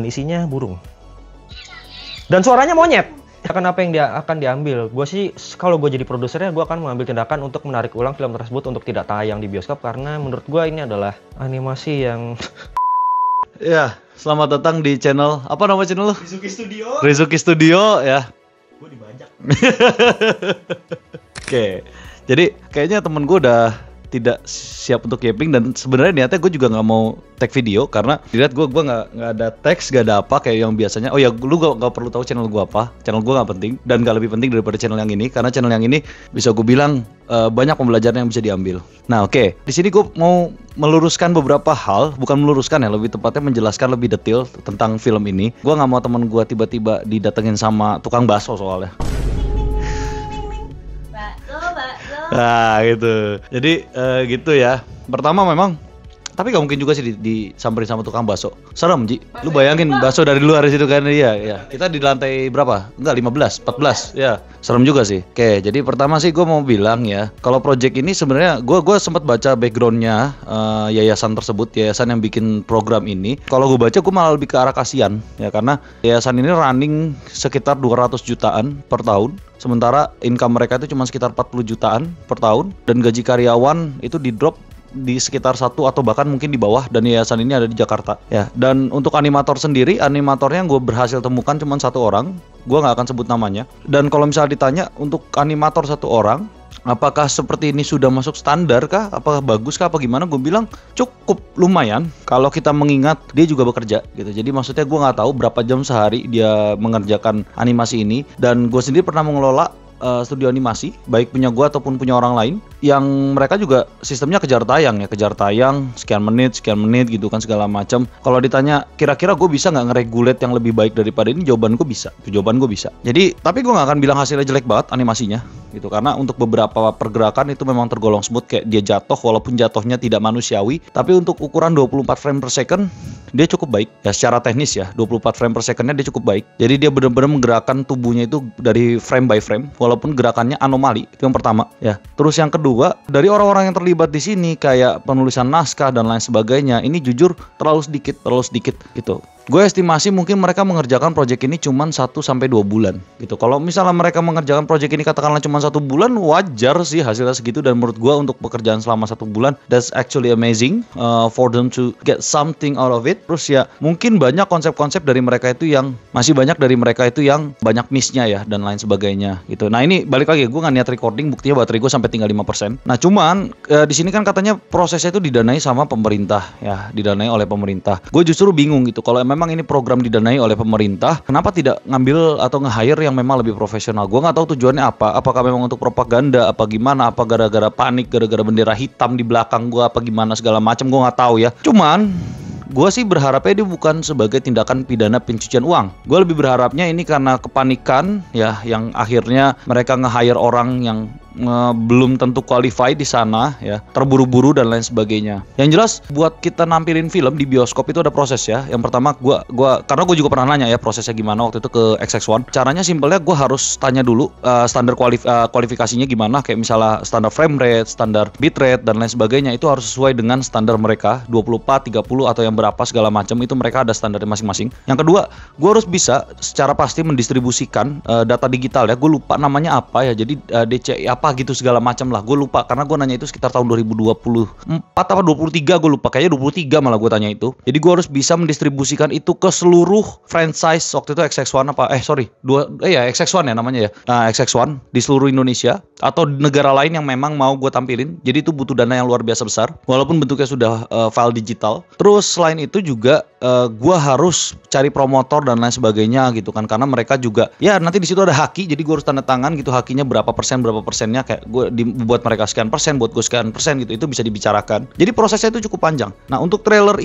isinya burung. Dan suaranya monyet. Akan apa yang dia akan diambil? Gue sih, kalau gue jadi produsernya, gue akan mengambil tindakan untuk menarik ulang film tersebut untuk tidak tayang di bioskop karena menurut gue ini adalah animasi yang Ya, selamat datang di channel, apa nama channel lu? Rizuki Studio. Rizuki Studio ya. Gue dibajak. Oke, jadi kayaknya temen gue udah tidak siap untuk taping dan sebenarnya niatnya gue juga nggak mau tag video karena dilihat gue nggak ada teks, nggak ada apa kayak yang biasanya. Oh ya, lu nggak perlu tahu channel gue apa. Channel gue nggak penting dan nggak lebih penting daripada channel yang ini karena channel yang ini bisa gue bilang banyak pembelajaran yang bisa diambil. Nah oke, di sini gue mau meluruskan beberapa hal, bukan meluruskan ya, lebih tepatnya menjelaskan lebih detail tentang film ini. Gue nggak mau temen gue tiba-tiba didatengin sama tukang bakso soalnya. Nah gitu. Jadi gitu ya. Pertama memang, tapi gak mungkin juga sih disamperin sama tukang bakso. Serem Ji. Lu bayangin bakso dari luar situ kan. Iya. Kita di lantai berapa? Enggak, 15, 14. Ya, serem juga sih. Oke, jadi pertama sih gue mau bilang ya, kalau project ini sebenarnya gue sempat baca backgroundnya yayasan tersebut, yayasan yang bikin program ini. Kalau gue baca gue malah lebih ke arah kasihan ya, karena yayasan ini running sekitar 200 jutaan per tahun. Sementara income mereka itu cuma sekitar 40 jutaan per tahun dan gaji karyawan itu di drop di sekitar 1 atau bahkan mungkin di bawah, dan yayasan ini ada di Jakarta ya. Dan untuk animator sendiri, animatornya yang gue berhasil temukan cuma 1 orang, gue nggak akan sebut namanya. Dan kalau misalnya ditanya untuk animator 1 orang, apakah seperti ini sudah masuk standar kah? Apakah bagus kah? Apa gimana? Gue bilang cukup lumayan kalau kita mengingat dia juga bekerja gitu. Jadi maksudnya gue nggak tahu berapa jam sehari dia mengerjakan animasi ini. Dan gue sendiri pernah mengelola studio animasi, baik punya gue ataupun punya orang lain, yang mereka juga sistemnya kejar tayang sekian menit gitu kan segala macam. Kalau ditanya kira-kira gue bisa nggak ngeregulate yang lebih baik daripada ini, jawaban gue bisa. Jadi tapi gue nggak akan bilang hasilnya jelek banget animasinya gitu, karena untuk beberapa pergerakan itu memang tergolong smooth, kayak dia jatuh walaupun jatuhnya tidak manusiawi, tapi untuk ukuran 24 frame per second dia cukup baik ya, secara teknis ya. 24 frame per secondnya dia cukup baik, jadi dia benar-benar menggerakkan tubuhnya itu dari frame by frame walaupun gerakannya anomali. Itu yang pertama ya. Terus yang kedua, dari orang-orang yang terlibat di sini kayak penulisan naskah dan lain sebagainya, ini jujur terlalu sedikit gitu. Gue estimasi mungkin mereka mengerjakan project ini cuma 1-2 bulan gitu. Kalau misalnya mereka mengerjakan project ini katakanlah cuma 1 bulan, wajar sih hasilnya segitu. Dan menurut gue untuk pekerjaan selama 1 bulan, that's actually amazing for them to get something out of it. Terus ya mungkin banyak konsep-konsep dari mereka itu yang masih banyak banyak miss-nya ya dan lain sebagainya gitu. Nah ini balik lagi, gue nggak niat recording, buktinya baterai gue sampai tinggal 5%. Nah cuman di sini kan katanya prosesnya itu didanai sama pemerintah ya, didanai oleh pemerintah. Gue justru bingung gitu, kalau memang ini program didanai oleh pemerintah, kenapa tidak ngambil atau nge-hire yang memang lebih profesional? Gue nggak tahu tujuannya apa. Apakah memang untuk propaganda? Apa gimana? Apa gara-gara panik? Gara-gara bendera hitam di belakang gue? Apa gimana segala macam? Gue nggak tahu ya. Cuman gue sih berharapnya dia bukan sebagai tindakan pidana pencucian uang. Gue lebih berharapnya ini karena kepanikan ya, yang akhirnya mereka nge-hire orang yang belum tentu qualified di sana ya, terburu-buru dan lain sebagainya. Yang jelas buat kita nampilin film di bioskop itu ada proses ya. Yang pertama karena gue juga pernah nanya ya prosesnya gimana waktu itu ke XX1. Caranya simpelnya gue harus tanya dulu standar kualifikasinya gimana, kayak misalnya standar frame rate, standar bit rate dan lain sebagainya, itu harus sesuai dengan standar mereka 24, 30 atau yang berapa segala macam, itu mereka ada standarnya masing-masing. Yang kedua, gue harus bisa secara pasti mendistribusikan data digital ya. Gue lupa namanya apa ya. Jadi DCI apa gitu segala macam lah, gue lupa karena gue nanya itu sekitar tahun 2024 apa 23, gue lupa, kayaknya 23 malah gue tanya itu. Jadi gue harus bisa mendistribusikan itu ke seluruh franchise waktu itu XX1 XX1 ya namanya ya. Nah XX1 di seluruh Indonesia atau negara lain yang memang mau gue tampilin. Jadi itu butuh dana yang luar biasa besar walaupun bentuknya sudah file digital. Terus selain itu juga gue harus cari promotor dan lain sebagainya gitu kan, karena mereka juga ya nanti di situ ada haki, jadi gue harus tanda tangan gitu hakinya berapa persennya, kayak gue buat mereka sekian persen, buat gue sekian persen gitu, itu bisa dibicarakan. Jadi prosesnya itu cukup panjang. Nah untuk trailer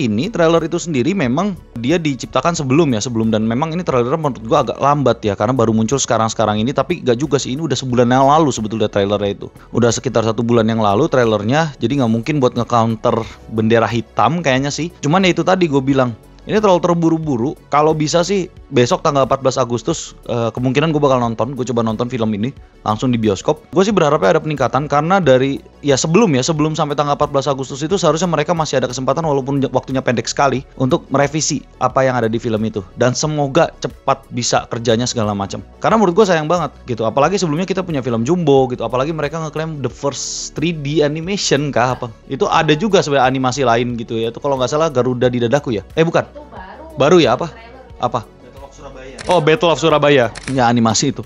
itu sendiri memang dia diciptakan sebelum dan memang ini trailer menurut gue agak lambat ya, karena baru muncul sekarang ini. Tapi gak juga sih, ini udah sebulan yang lalu sebetulnya trailernya itu, udah sekitar 1 bulan yang lalu trailernya. Jadi nggak mungkin buat nge-counter bendera hitam kayaknya sih. Cuman ya itu tadi gue bilang, ini terlalu terburu-buru. Kalau bisa sih besok tanggal 14 Agustus kemungkinan gue bakal nonton. Gue coba nonton film ini langsung di bioskop. Gue sih berharapnya ada peningkatan karena dari sebelum sampai tanggal 14 Agustus itu seharusnya mereka masih ada kesempatan walaupun waktunya pendek sekali untuk merevisi apa yang ada di film itu, dan semoga cepat bisa kerjanya segala macam. Karena menurut gue sayang banget gitu. Apalagi sebelumnya kita punya film Jumbo gitu. Apalagi mereka ngeklaim the first 3D animation kah apa. Itu ada juga sebenarnya animasi lain gitu ya. Itu kalau nggak salah Garuda di Dadaku ya. Bukan. Baru ya apa? Apa? Battle of Surabaya. Ya animasi itu.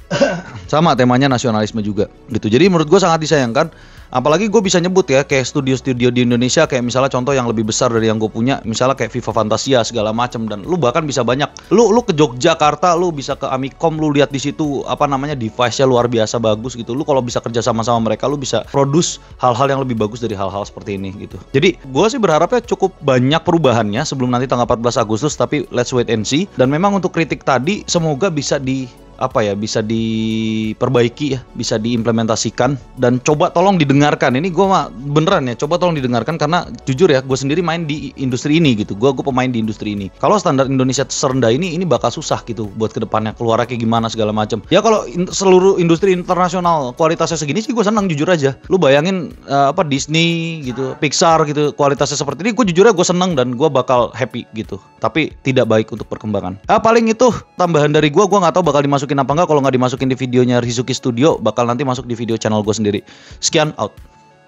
Sama temanya nasionalisme juga gitu. Jadi menurut gue sangat disayangkan. Apalagi gue bisa nyebut ya kayak studio-studio di Indonesia, kayak misalnya contoh yang lebih besar dari yang gue punya, misalnya kayak Viva Fantasia segala macam, dan lu bahkan bisa banyak. Lu ke Yogyakarta, lu bisa ke Amikom, lu lihat di situ device-nya luar biasa bagus gitu. Lu kalau bisa kerja sama mereka, lu bisa produce hal-hal yang lebih bagus dari hal-hal seperti ini gitu. Jadi gue sih berharapnya cukup banyak perubahannya sebelum nanti tanggal 14 Agustus, tapi let's wait and see. Dan memang untuk kritik tadi semoga bisa bisa diperbaiki ya, bisa diimplementasikan, dan coba tolong didengarkan. Ini gue mah beneran ya, coba tolong didengarkan karena jujur ya, gue sendiri main di industri ini gitu. Gue pemain di industri ini. Kalau standar Indonesia serendah ini bakal susah gitu buat kedepannya, keluarnya kayak gimana segala macam. Ya kalau seluruh industri internasional kualitasnya segini sih gue senang, jujur aja. Lu bayangin Disney gitu, Pixar gitu, kualitasnya seperti ini, gue jujur aja gue senang dan gue bakal happy gitu. Tapi tidak baik untuk perkembangan. Paling itu tambahan dari gue nggak tahu bakal dimasukin apa enggak. Kalau nggak dimasukin di videonya Rizuki Studio, bakal nanti masuk di video channel gue sendiri. Sekian, out.